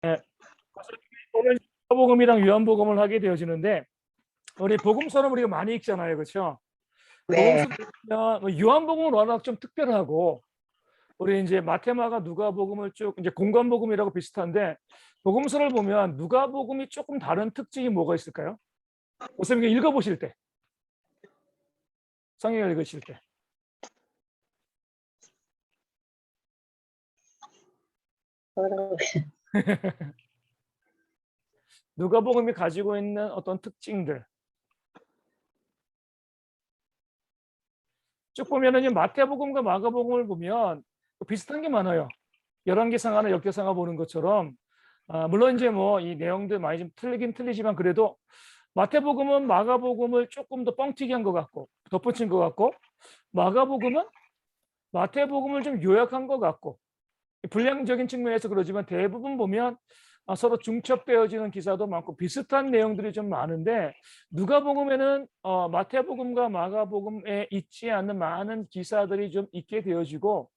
네. 오늘 마가복음이랑 요한복음을 하게 되어지는데 우리 복음서는 우리가 많이 읽잖아요, 그렇죠? 네. 복음서 읽으면 요한복음은 워낙 좀 특별하고 우리 이제 마태마가 누가복음을 쭉 이제 공관복음이라고 비슷한데 복음서를 보면 누가복음이 조금 다른 특징이 뭐가 있을까요? 선생님 읽어보실 때, 성경을 읽으실 때. 뭐라고. 누가복음이 가지고 있는 어떤 특징들. 쭉 보면은 마태복음과 마가복음을 보면 비슷한 게 많아요. 열왕기상하나 역대상하 보는 것처럼 물론 이제 뭐 이 내용들 많이 좀 틀리긴 틀리지만 그래도 마태복음은 마가복음을 조금 더 뻥튀기 한 것 같고 덧붙인 것 같고 마가복음은 마태복음을 좀 요약한 것 같고 분량적인 측면에서 그러지만 대부분 보면 서로 중첩되어지는 기사도 많고 비슷한 내용들이 좀 많은데 누가복음에는 마태복음과 마가복음에 있지 않는 많은 기사들이 좀 있게 되어지고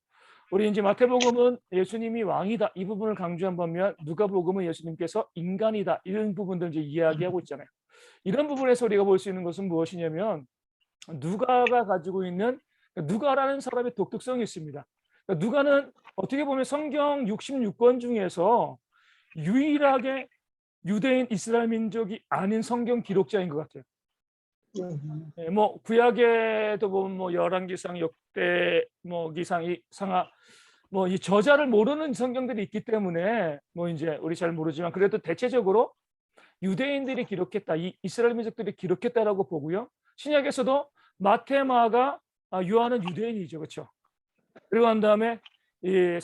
우리 이제 마태복음은 예수님이 왕이다 이 부분을 강조한 반면 누가복음은 예수님께서 인간이다 이런 부분들 이제 이야기하고 있잖아요. 이런 부분에서 우리가 볼 수 있는 것은 무엇이냐면 누가가 가지고 있는 누가라는 사람의 독특성이 있습니다. 누가는 어떻게 보면 성경 66권 중에서 유일하게 유대인 이스라엘 민족이 아닌 성경 기록자인 것 같아요. 예, 뭐 구약에도 보면 뭐 열왕기상, 역대 뭐 기상, 상하 뭐 이 저자를 모르는 성경들이 있기 때문에 뭐 이제 우리 잘 모르지만 그래도 대체적으로 유대인들이 기록했다, 이 이스라엘 민족들이 기록했다라고 보고요. 신약에서도 마태, 마가, 요한은 유대인이죠, 그렇죠? 그리고 난 다음에 이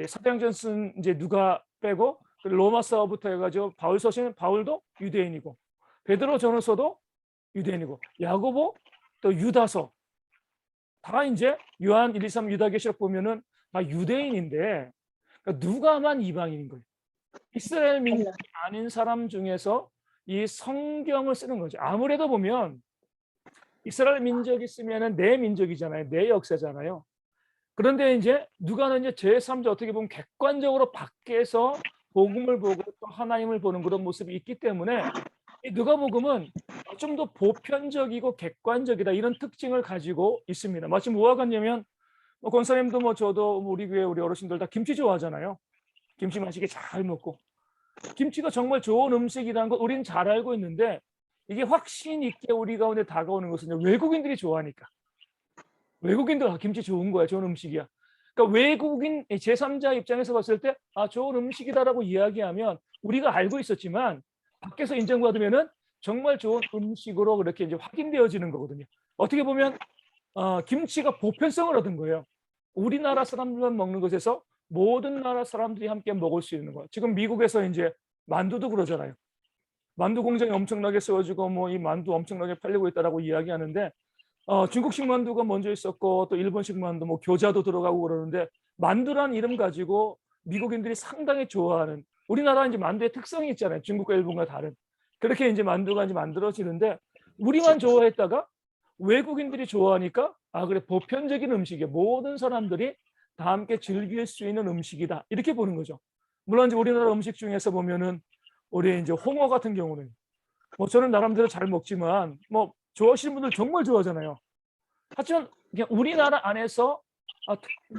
사도행전 쓴 이제 누가 빼고 로마서부터 해가지고 바울 서신 바울도 유대인이고 베드로 전후서도 유대인이고 야고보 또 유다서 다 이제 요한 1, 2, 3 유다계시록 보면은 다 유대인인데 그러니까 누가만 이방인인 거예요. 이스라엘 민족이 아닌 사람 중에서 이 성경을 쓰는 거죠. 아무래도 보면 이스라엘 민족이 쓰면은 내 민족이잖아요. 내 역사잖아요. 그런데 이제 누가는 이제 제3자 어떻게 보면 객관적으로 밖에서 복음을 보고 또 하나님을 보는 그런 모습이 있기 때문에 이 누가복음은 좀 더 보편적이고 객관적이다 이런 특징을 가지고 있습니다. 마치 뭐와 같냐면 권사님도 뭐 저도 우리 교회 우리 어르신들 다 김치 좋아하잖아요. 김치 맛있게 잘 먹고 김치가 정말 좋은 음식이라는 걸 우리는 잘 알고 있는데 이게 확신 있게 우리 가운데 다가오는 것은 외국인들이 좋아하니까. 외국인들 김치 좋은 거야. 좋은 음식이야. 그러니까 외국인 제3자 입장에서 봤을 때 좋은 음식이다라고 이야기하면 우리가 알고 있었지만 밖에서 인정받으면은 정말 좋은 음식으로 그렇게 이제 확인되어지는 거거든요. 어떻게 보면 김치가 보편성을 얻은 거예요. 우리나라 사람들만 먹는 것에서 모든 나라 사람들이 함께 먹을 수 있는 거예요. 지금 미국에서 이제 만두도 그러잖아요. 만두 공장이 엄청나게 세워지고 뭐 이 만두 엄청나게 팔리고 있다라고 이야기하는데 중국식 만두가 먼저 있었고 또 일본식 만두 뭐 교자도 들어가고 그러는데 만두란 이름 가지고 미국인들이 상당히 좋아하는 우리나라 이제 만두의 특성이 있잖아요. 중국과 일본과 다른. 그렇게 이제 만두가 이제 만들어지는데 우리만 좋아했다가 외국인들이 좋아하니까 그래 보편적인 음식이야. 모든 사람들이 다 함께 즐길 수 있는 음식이다. 이렇게 보는 거죠. 물론 이제 우리나라 음식 중에서 보면은 우리 이제 홍어 같은 경우는 뭐 저는 나름대로 잘 먹지만 뭐 좋아하시는 분들 정말 좋아하잖아요. 하지만 그냥 우리나라 안에서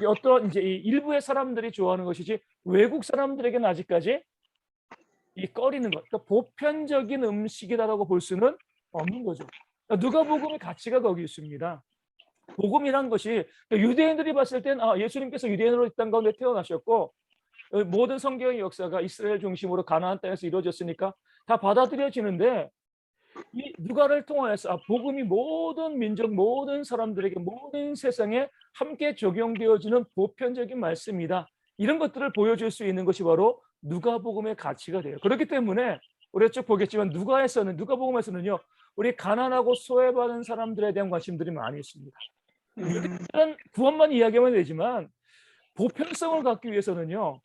어떤 이제 이 일부의 사람들이 좋아하는 것이지 외국 사람들에게는 아직까지 이 꺼리는 것, 그러니까 보편적인 음식이다라고 볼 수는 없는 거죠. 그러니까 누가복음의 가치가 거기 있습니다. 복음이란 것이 그러니까 유대인들이 봤을 땐 예수님께서 유대인으로 이 땅 가운데 태어나셨고 모든 성경의 역사가 이스라엘 중심으로 가나안 땅에서 이루어졌으니까 다 받아들여지는데 이 누가를 통하여서 복음이 모든 민족, 모든 사람들에게, 모든 세상에 함께 적용되어지는 보편적인 말씀이다. 이런 것들을 보여줄 수 있는 것이 바로 누가복음의 가치가 돼요. 그렇기 때문에 우리가 쭉 보겠지만 누가복음에서는요, 우리 가난하고 소외받은 사람들에 대한 관심들이 많이 있습니다. 유대인들은 구원만 이야기하면 되지만 보편성을 갖기 위해서는요,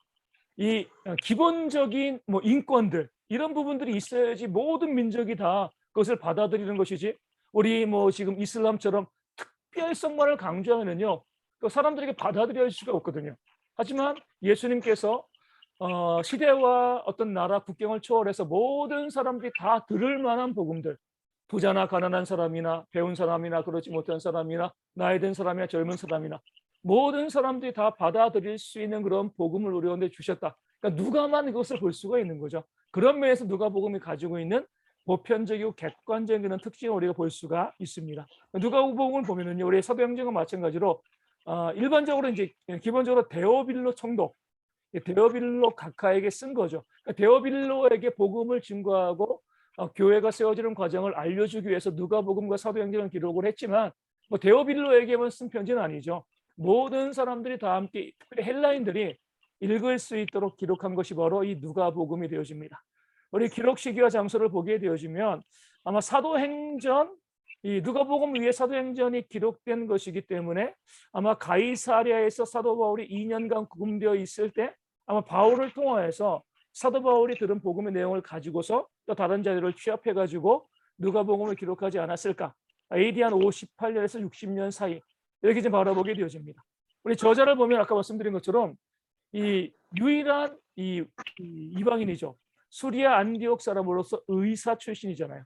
이 기본적인 뭐 인권들 이런 부분들이 있어야지 모든 민족이 다 그것을 받아들이는 것이지 우리 뭐 지금 이슬람처럼 특별성만을 강조하면요 그 사람들에게 받아들여질 수가 없거든요. 하지만 예수님께서 시대와 어떤 나라 국경을 초월해서 모든 사람들이 다 들을 만한 복음들, 부자나 가난한 사람이나 배운 사람이나 그렇지 못한 사람이나 나이 든 사람이나 젊은 사람이나 모든 사람들이 다 받아들일 수 있는 그런 복음을 우리 가운데 주셨다. 그러니까 누가만 이것을 볼 수가 있는 거죠. 그런 면에서 누가복음이 가지고 있는 보편적이고 객관적인 그런 특징을 우리가 볼 수가 있습니다. 누가복음을 보면은요, 우리 사도행전과 마찬가지로 일반적으로 이제 기본적으로 데오빌로 총독, 데오빌로 각하에게 쓴 거죠. 그러니까 데오빌로에게 복음을 증거하고 교회가 세워지는 과정을 알려주기 위해서 누가복음과 사도행전을 기록을 했지만 뭐 데오빌로에게만 쓴 편지는 아니죠. 모든 사람들이 다 함께, 특별히 헬라인들이 읽을 수 있도록 기록한 것이 바로 이 누가복음이 되어집니다. 우리 기록 시기와 장소를 보게 되어지면 아마 사도행전, 이 누가복음 위에 사도행전이 기록된 것이기 때문에 아마 가이사랴에서 사도 바울이 2년간 구금되어 있을 때 아마 바울을 통하여서 사도 바울이 들은 복음의 내용을 가지고서 또 다른 자료를 취합해 가지고 누가복음을 기록하지 않았을까? AD 한 58년에서 60년 사이 이렇게 좀 바라보게 되어집니다. 우리 저자를 보면 아까 말씀드린 것처럼 이 유일한 이방인이죠. 수리아 안디옥 사람으로서 의사 출신이잖아요.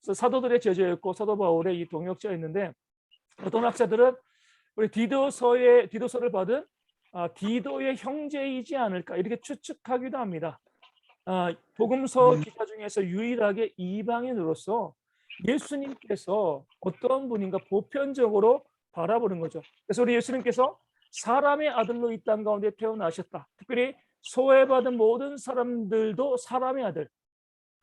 그래서 사도들의 제자였고 사도 바울의 이 동역자였는데 어떤 학자들은 우리 디도서를 받은 디도의 형제이지 않을까 이렇게 추측하기도 합니다. 복음서 기자 중에서 유일하게 이방인으로서 예수님께서 어떤 분인가 보편적으로 바라보는 거죠. 그래서 우리 예수님께서 사람의 아들로 이 땅 가운데 태어나셨다. 특별히 소외받은 모든 사람들도 사람의 아들,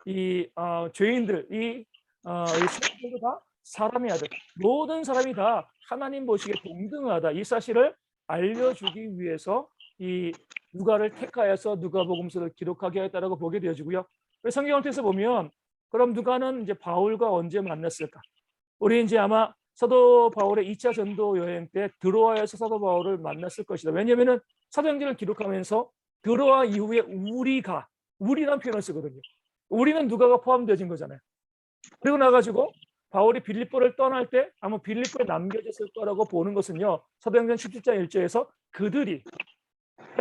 이 죄인들, 이 사람들도 다 사람의 아들, 모든 사람이 다 하나님 보시기에 동등하다. 이 사실을 알려주기 위해서 이 누가를 택하여서 누가복음서를 기록하게 했다라고 보게 되어지고요. 성경을 통해서 보면 그럼 누가는 이제 바울과 언제 만났을까? 우리 이제 아마 사도 바울의 2차 전도 여행 때 드로아에서 사도 바울을 만났을 것이다. 왜냐하면은 사도행전을 기록하면서 드로아 이후에 우리란 표현을 쓰거든요. 우리는 누가가 포함되어진 거잖아요. 그리고 나가지고 바울이 빌립보를 떠날 때 아마 빌립보에 남겨졌을 거라고 보는 것은요. 사도행전 17장 1절에서 그들이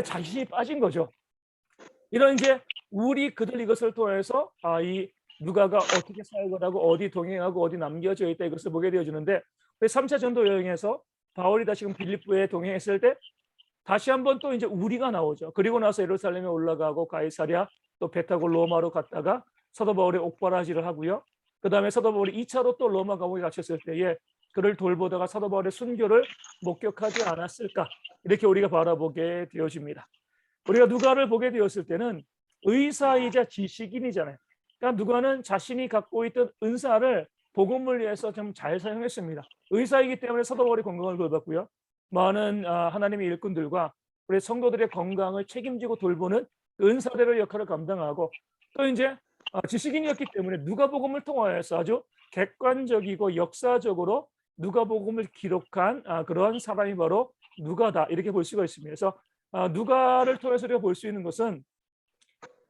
자신이 빠진 거죠. 이런 이제 그들 이것을 통해서 이 누가가 어떻게 사역을 하고 어디 동행하고 어디 남겨져 있다 이것을 보게 되어지는데 3차 전도 여행에서 바울이 다시금 빌립보에 동행했을 때 다시 한번 또 이제 우리가 나오죠. 그리고 나서 예루살렘에 올라가고 가이사랴 또 배 타고 로마로 갔다가 사도 바울의 옥바라지를 하고요. 그 다음에 사도 바울이 2차로 또 로마 감옥에 갇혔을 때에 그를 돌보다가 사도 바울의 순교를 목격하지 않았을까 이렇게 우리가 바라보게 되어집니다. 우리가 누가를 보게 되었을 때는 의사이자 지식인이잖아요. 그러니까 누가는 자신이 갖고 있던 은사를 복음을 위해서 좀 잘 사용했습니다. 의사이기 때문에 사도 바울이 건강을 돌봤고요. 많은 하나님의 일꾼들과 우리 성도들의 건강을 책임지고 돌보는 은사대로의 역할을 감당하고 또 이제 지식인이었기 때문에 누가복음을 통하여서 아주 객관적이고 역사적으로 누가복음을 기록한 그런 사람이 바로 누가다 이렇게 볼 수가 있습니다. 그래서 누가를 통해서 우리가 볼 수 있는 것은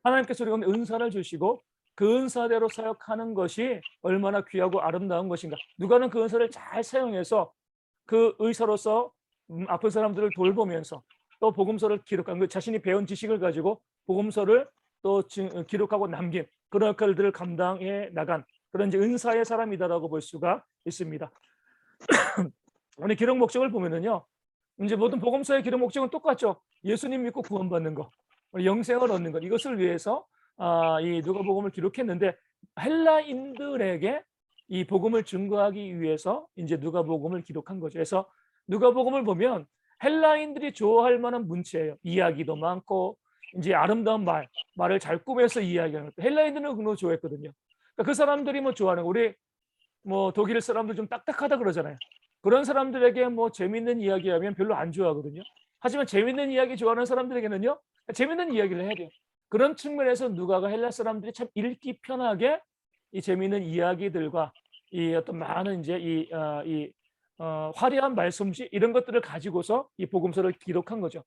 하나님께서 우리가 은사를 주시고 그 은사대로 사역하는 것이 얼마나 귀하고 아름다운 것인가. 누가는 그 은사를 잘 사용해서 그 의사로서 아픈 사람들을 돌보면서 또 복음서를 기록한 그 자신이 배운 지식을 가지고 복음서를 또 기록하고 남긴 그런 역할들을 감당해 나간 그런 이제 은사의 사람이다라고 볼 수가 있습니다. 우리 기록 목적을 보면은요, 이제 모든 복음서의 기록 목적은 똑같죠. 예수님 믿고 구원받는 거, 영생을 얻는 것 이것을 위해서 이 누가복음을 기록했는데 헬라인들에게 이 복음을 증거하기 위해서 이제 누가복음을 기록한 거죠. 그래서 누가복음을 보면 헬라인들이 좋아할 만한 문체예요. 이야기도 많고 이제 아름다운 말을 잘 꾸며서 이야기하는 것. 헬라인들은 그런 거 좋아했거든요. 그러니까 그 사람들이 뭐 좋아하는 우리 뭐 독일 사람들 좀 딱딱하다 그러잖아요. 그런 사람들에게 뭐 재밌는 이야기하면 별로 안 좋아하거든요. 하지만 재밌는 이야기 좋아하는 사람들에게는요, 재밌는 이야기를 해야 돼요. 그런 측면에서 누가가 헬라 사람들이 참 읽기 편하게 이 재미있는 이야기들과 이 어떤 많은 이제 화려한 말솜씨 이런 것들을 가지고서 이 복음서를 기록한 거죠.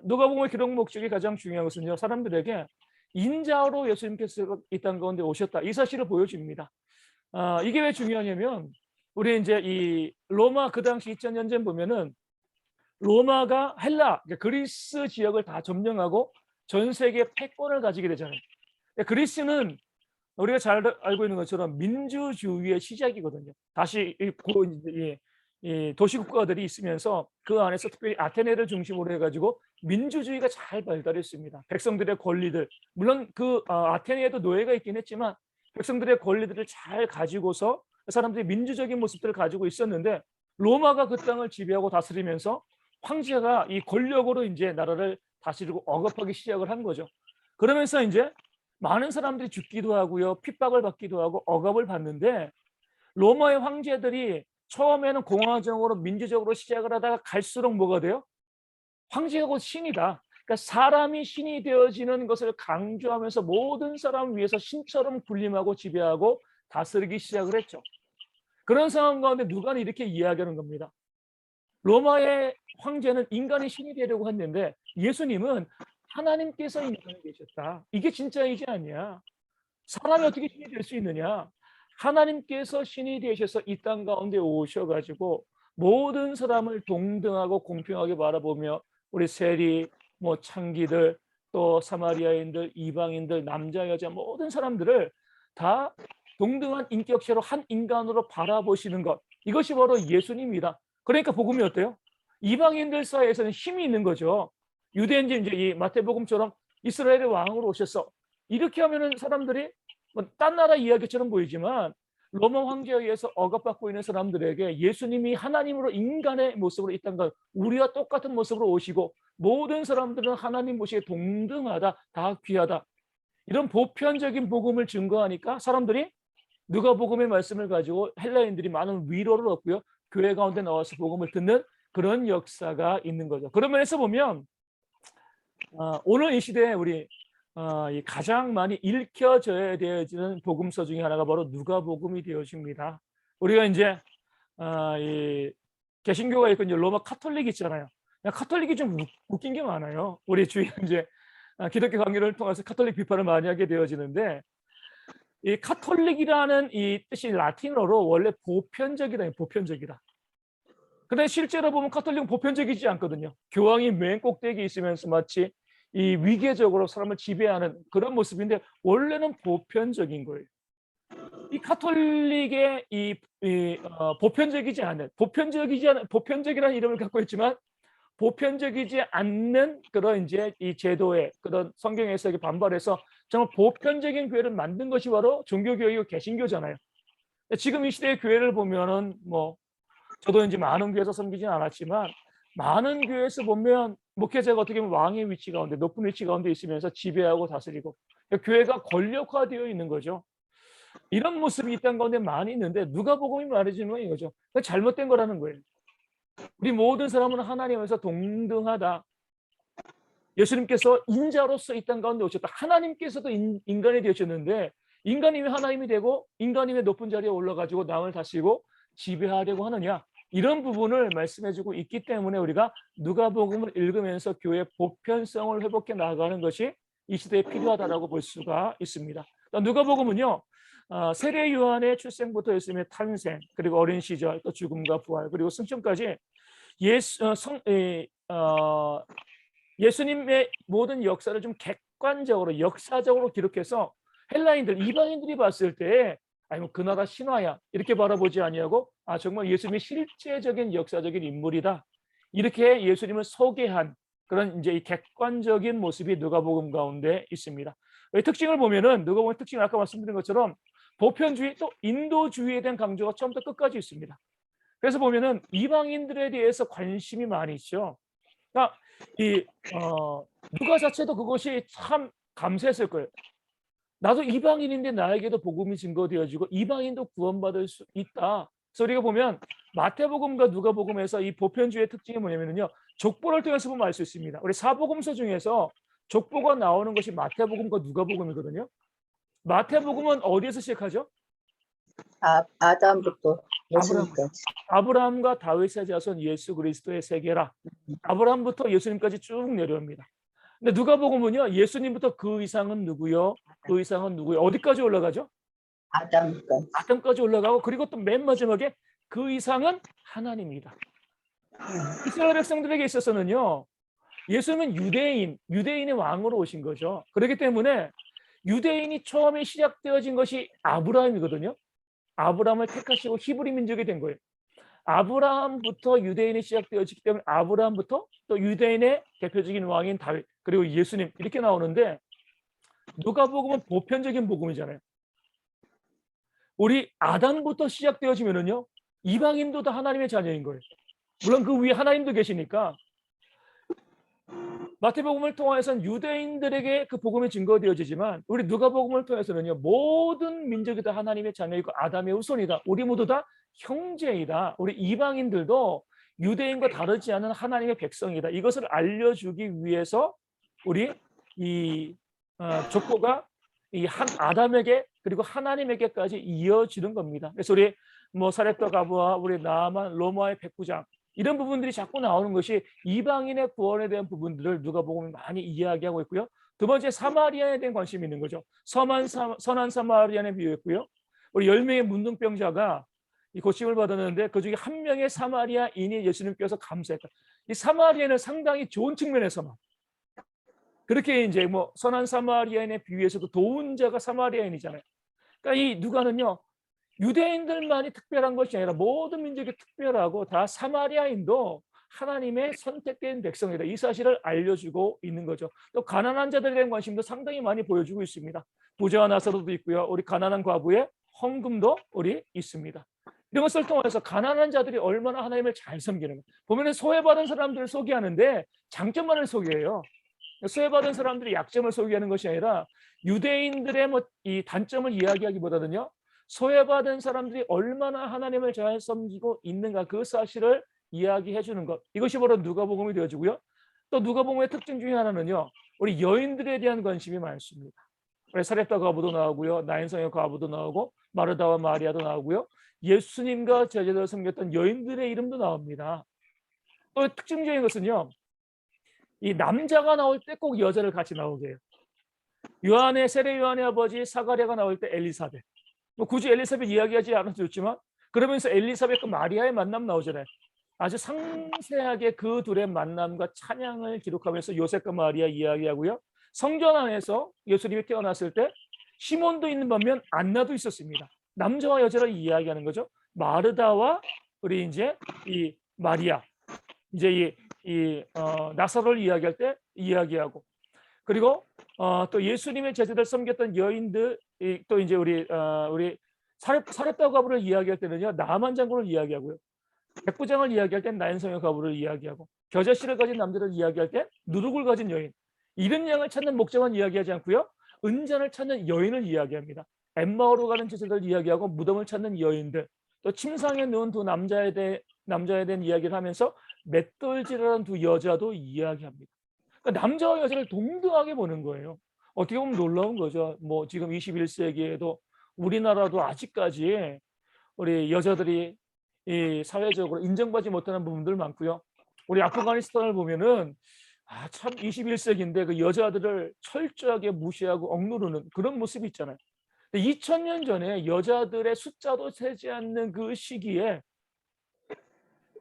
누가복음의 기록 목적이 가장 중요한 것은요, 사람들에게 인자로 예수님께서 이 땅 가운데 오셨다 이 사실을 보여줍니다. 이게 왜 중요하냐면 우리 이제 이 로마 그 당시 2000년 전 보면은 로마가 헬라 그러니까 그리스 지역을 다 점령하고 전 세계 패권을 가지게 되잖아요. 그리스는 우리가 잘 알고 있는 것처럼 민주주의의 시작이거든요. 다시 이 도시국가들이 있으면서 그 안에서 특별히 아테네를 중심으로 해가지고 민주주의가 잘 발달했습니다. 백성들의 권리들, 물론 그 아테네에도 노예가 있긴 했지만 백성들의 권리들을 잘 가지고서 사람들이 민주적인 모습들을 가지고 있었는데, 로마가 그 땅을 지배하고 다스리면서 황제가 이 권력으로 이제 나라를 다스리고 억압하기 시작을 한 거죠. 그러면서 이제 많은 사람들이 죽기도 하고요, 핍박을 받기도 하고 억압을 받는데, 로마의 황제들이 처음에는 공화정으로 민주적으로 시작을 하다가 갈수록 뭐가 돼요? 황제가 곧 신이다. 그러니까 사람이 신이 되어지는 것을 강조하면서 모든 사람 위해서 신처럼 군림하고 지배하고 다스리기 시작을 했죠. 그런 상황 가운데 누가는 이렇게 이야기하는 겁니다. 로마의 황제는 인간이 신이 되려고 했는데 예수님은 하나님께서 인간이 되셨다. 이게 진짜이지 않냐? 사람이 어떻게 신이 될 수 있느냐? 하나님께서 신이 되셔서 이 땅 가운데 오셔가지고 모든 사람을 동등하고 공평하게 바라보며 우리 세리, 뭐 창기들, 또 사마리아인들, 이방인들, 남자, 여자 모든 사람들을 다 동등한 인격체로 한 인간으로 바라보시는 것, 이것이 바로 예수님이다. 그러니까 복음이 어때요? 이방인들 사이에서는 힘이 있는 거죠. 유대인들 이제 이 마태복음처럼 이스라엘의 왕으로 오셔서 이렇게 하면은 사람들이 딴 나라 이야기처럼 보이지만 로마 황제에 의해서 억압받고 있는 사람들에게 예수님이 하나님으로 인간의 모습으로 이 땅과 우리와 똑같은 모습으로 오시고 모든 사람들은 하나님 보시기에 동등하다, 다 귀하다, 이런 보편적인 복음을 증거하니까 사람들이 누가복음의 말씀을 가지고 헬라인들이 많은 위로를 얻고요, 교회 가운데 나와서 복음을 듣는 그런 역사가 있는 거죠. 그런 면에서 보면 오늘 이 시대에 우리 이 가장 많이 읽혀져야 되어지는 복음서 중에 하나가 바로 누가복음이 되어집니다. 우리가 이제 이 개신교가 있고 이제 로마 카톨릭 있잖아요. 카톨릭이 좀 웃긴 게 많아요. 우리 주위에 이제 기독교 강의를 통해서 카톨릭 비판을 많이 하게 되어지는데, 이 카톨릭이라는 이 뜻이 라틴어로 원래 보편적이다, 보편적이다. 근데 실제로 보면 카톨릭은 보편적이지 않거든요. 교황이 맨 꼭대기에 있으면서 마치 이 위계적으로 사람을 지배하는 그런 모습인데 원래는 보편적인 거예요. 이 카톨릭의 보편적이지 않은, 보편적이라는 이름을 갖고 있지만 보편적이지 않는 그런 이제 이 제도에, 그런 성경 해석에 반발해서 정말 보편적인 교회를 만든 것이 바로 종교교육이고 개신교잖아요. 지금 이 시대의 교회를 보면은 뭐 저도 이제 많은 교회에서 섬기진 않았지만 많은 교회에서 보면 목회자가 어떻게 보면 왕의 위치 가운데, 높은 위치 가운데 있으면서 지배하고 다스리고 교회가 권력화되어 있는 거죠. 이런 모습이 이 땅 가운데 많이 있는데 누가복음이 말해주는 건 이거죠. 잘못된 거라는 거예요. 우리 모든 사람은 하나님에서 동등하다. 예수님께서 인자로서 이 땅 가운데 오셨다. 하나님께서도 인간이 되셨는데 인간이 왜 하나님이 되고 인간이 왜 높은 자리에 올라가지고 남을 다스리고 지배하려고 하느냐, 이런 부분을 말씀해주고 있기 때문에 우리가 누가복음을 읽으면서 교회의 보편성을 회복해 나가는 것이 이 시대에 필요하다라고 볼 수가 있습니다. 누가복음은요, 세례 요한의 출생부터 예수님의 탄생, 그리고 어린 시절, 또 죽음과 부활, 그리고 승천까지 예수님의 모든 역사를 좀 객관적으로 역사적으로 기록해서 헬라인들, 이방인들이 봤을 때 아니 뭐 그 나라 신화야 이렇게 바라보지 아니하고 정말 예수님이 실제적인 역사적인 인물이다, 이렇게 예수님을 소개한 그런 이제 이 객관적인 모습이 누가복음 가운데 있습니다. 특징을 보면은 누가복음의 특징을 아까 말씀드린 것처럼 보편주의 또 인도주의에 대한 강조가 처음부터 끝까지 있습니다. 그래서 보면은 이방인들에 대해서 관심이 많이 있죠. 그러니까 누가 자체도 그것이 참 감사했을 거예요. 나도 이방인인데 나에게도 복음이 증거되어지고 이방인도 구원받을 수 있다. 그래서 우리가 보면 마태복음과 누가복음에서 이 보편주의의 특징이 뭐냐면요, 족보를 통해서 보면 알 수 있습니다. 우리 사복음서 중에서 족보가 나오는 것이 마태복음과 누가복음이거든요. 마태복음은 어디에서 시작하죠? 아담부터 예수님까지. 아브라함과 다윗의 자손 예수 그리스도의 세계라. 아브라함부터 예수님까지 쭉 내려옵니다. 근데 누가복음은요, 예수님부터 그 이상은 누구요? 그 이상은 누구요? 어디까지 올라가죠? 아담까지 올라가고, 그리고 또 맨 마지막에 그 이상은 하나님이다. 이스라엘 백성들에게 있어서는요, 예수님은 유대인의 왕으로 오신 거죠. 그렇기 때문에 유대인이 처음에 시작되어진 것이 아브라함이거든요. 아브라함을 택하시고 히브리 민족이 된 거예요. 아브라함부터 유대인이 시작되어지기 때문에 아브라함부터 또 유대인의 대표적인 왕인 다윗 그리고 예수님 이렇게 나오는데 누가복음은 보편적인 복음이잖아요. 우리 아담부터 시작되어지면은요 이방인도 다 하나님의 자녀인 거예요. 물론 그 위에 하나님도 계시니까 마태복음을 통해서는 유대인들에게 그 복음이 증거되어지지만 우리 누가복음을 통해서는요 모든 민족이 다 하나님의 자녀이고 아담의 후손이다. 우리 모두 다 형제이다. 우리 이방인들도 유대인과 다르지 않은 하나님의 백성이다. 이것을 알려주기 위해서 우리 이 족보가 이 한 아담에게 그리고 하나님에게까지 이어지는 겁니다. 그래서 우리 뭐 사렙과 가브와 우리 나아만 로마의 백부장 이런 부분들이 자꾸 나오는 것이 이방인의 구원에 대한 부분들을 누가복음이 많이 이야기하고 있고요. 두 번째 사마리아에 대한 관심이 있는 거죠. 선한 사마리아에 비유했고요. 우리 10명의 문둥병자가 이 고침을 받았는데 그중에 한 명의 사마리아인이 예수님께서 감사했다. 이 사마리아는 상당히 좋은 측면에서만 그렇게 이제 뭐 선한 사마리아인에 비유해서도 도운 자가 사마리아인이잖아요. 그러니까 이 누가는요. 유대인들만이 특별한 것이 아니라 모든 민족이 특별하고 다 사마리아인도 하나님의 선택된 백성이다. 이 사실을 알려주고 있는 거죠. 또 가난한 자들에 대한 관심도 상당히 많이 보여주고 있습니다. 부자와 나사로도 있고요. 우리 가난한 과부의 헌금도 우리 있습니다. 이런 것을 통해서 가난한 자들이 얼마나 하나님을 잘 섬기는 보면은 소외받은 사람들을 소개하는데 장점만을 소개해요. 소외받은 사람들이 약점을 소개하는 것이 아니라 유대인들의 뭐 이 단점을 이야기하기보다는요. 소외받은 사람들이 얼마나 하나님을 잘 섬기고 있는가 그 사실을 이야기해 주는 것. 이것이 바로 누가복음이 되어지고요. 또 누가복음의 특징 중에 하나는요. 우리 여인들에 대한 관심이 많습니다. 우리 사렙다 과부도 나오고요. 나인성의 과부도 나오고 마르다와 마리아도 나오고요. 예수님과 제자들을 섬겼던 여인들의 이름도 나옵니다. 또 특징적인 것은요. 이 남자가 나올 때 꼭 여자를 같이 나오게 해요. 세례 요한의 아버지 사가랴가 나올 때 엘리사벳. 뭐 굳이 엘리사벳 이야기하지 않아도 좋지만 그러면서 엘리사벳과 마리아의 만남 나오잖아요. 아주 상세하게 그 둘의 만남과 찬양을 기록하면서 요셉과 마리아 이야기하고요. 성전 안에서 예수님이 태어났을 때 시몬도 있는 반면 안나도 있었습니다. 남자와 여자를 이야기하는 거죠. 마르다와 우리 이제 이 마리아 이제 나사로를 이야기할 때 이야기하고 그리고 또 예수님의 제자들 섬겼던 여인들 또 이제 우리 사렙다 과부를 이야기할 때는요 나만 장군을 이야기하고요 백부장을 이야기할 땐 나인성의 과부를 이야기하고 겨자씨를 가진 남자를 이야기할 때 누룩을 가진 여인 이른 양을 찾는 목자만 이야기하지 않고요 은잔을 찾는 여인을 이야기합니다. 엠마오로 가는 제자들 이야기하고 무덤을 찾는 여인들 또 침상에 누운 두 남자에 대한 이야기를 하면서 맷돌질하는 두 여자도 이야기합니다. 그러니까 남자와 여자를 동등하게 보는 거예요. 어떻게 보면 놀라운 거죠. 뭐 지금 21세기에도 우리나라도 아직까지 우리 여자들이 이 사회적으로 인정받지 못하는 부분들 많고요. 우리 아프가니스탄을 보면은 참 21세기인데 그 여자들을 철저하게 무시하고 억누르는 그런 모습이 있잖아요. 2000년 전에 여자들의 숫자도 세지 않는 그 시기에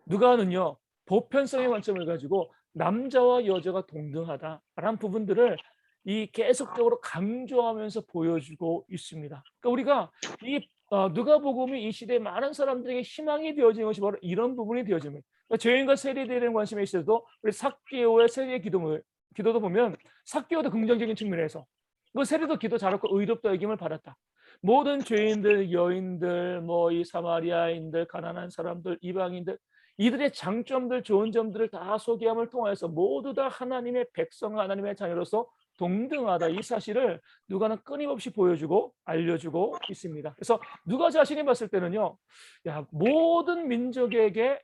누가는요 보편성의 관점을 가지고 남자와 여자가 동등하다라는 부분들을 이 계속적으로 강조하면서 보여주고 있습니다. 그러니까 우리가 이 누가복음이 이 시대에 많은 사람들에게 희망이 되어지는 것이 바로 이런 부분이 되어집니다. 그러니까 죄인과 세리에 대한 관심에 있어도 우리 삭개오의 세리의 기도도 보면 삭개오도 긍정적인 측면에서 그 세리도 기도 잘했고 의롭다 여김을 받았다. 모든 죄인들, 여인들, 뭐 이 사마리아인들, 가난한 사람들, 이방인들 이들의 장점들, 좋은 점들을 다 소개함을 통해서 모두 다 하나님의 백성, 하나님의 자녀로서 동등하다. 이 사실을 누가는 끊임없이 보여주고 알려주고 있습니다. 그래서 누가 자신이 봤을 때는요. 모든 민족에게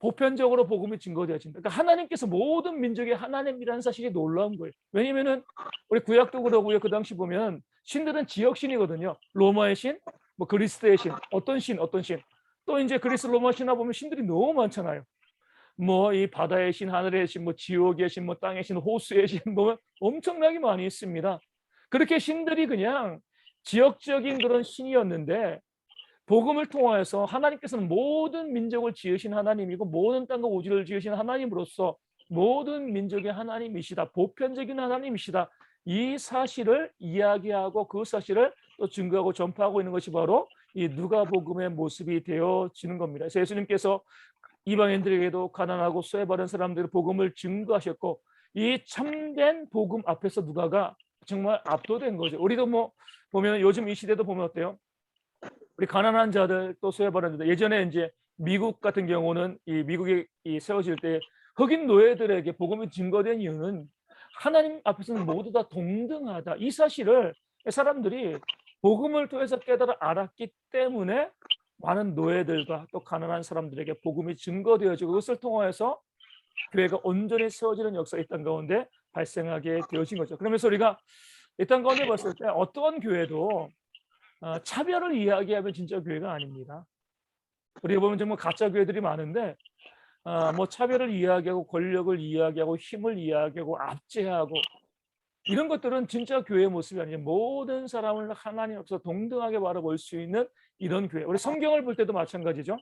보편적으로 복음이 증거되어진다. 그러니까 하나님께서 모든 민족의 하나님이라는 사실이 놀라운 거예요. 왜냐면은 우리 구약도 그러고요. 그 당시 보면 신들은 지역신이거든요. 로마의 신, 뭐 그리스의 신, 어떤 신. 또 이제 그리스 로마 신화 보면 신들이 너무 많잖아요. 뭐 이 바다의 신, 하늘의 신, 뭐 지옥의 신, 뭐 땅의 신, 호수의 신 보면 엄청나게 많이 있습니다. 그렇게 신들이 그냥 지역적인 그런 신이었는데 복음을 통해서 하나님께서는 모든 민족을 지으신 하나님이고 모든 땅과 우주를 지으신 하나님으로서 모든 민족의 하나님이시다. 보편적인 하나님이시다. 이 사실을 이야기하고 그 사실을 또 증거하고 전파하고 있는 것이 바로 이 누가복음의 모습이 되어지는 겁니다. 그래서 예수님께서 이방인들에게도 가난하고 소외받은 사람들의 복음을 증거하셨고 이 참된 복음 앞에서 누가가 정말 압도된 거죠. 우리도 뭐 보면 요즘 이 시대도 보면 어때요? 우리 가난한 자들 또 소외받은 자들 예전에 이제 미국 같은 경우는 이 미국이 세워질 때 흑인 노예들에게 복음이 증거된 이유는 하나님 앞에서는 모두 다 동등하다. 이 사실을 사람들이 복음을 통해서 깨달아 알았기 때문에 많은 노예들과 또 가난한 사람들에게 복음이 증거되어지고 그것을 통하여서 교회가 온전히 세워지는 역사가 이 땅 가운데 발생하게 되어진 거죠. 그러면서 우리가 이 땅 가운데 봤을 때 어떠한 교회도 차별을 이야기하면 진짜 교회가 아닙니다. 우리가 보면 정말 가짜 교회들이 많은데 뭐 차별을 이야기하고 권력을 이야기하고 힘을 이야기하고 압제하고 이런 것들은 진짜 교회의 모습이 아니죠. 모든 사람을 하나님 앞에서 동등하게 바라볼 수 있는 이런 교회. 우리 성경을 볼 때도 마찬가지죠.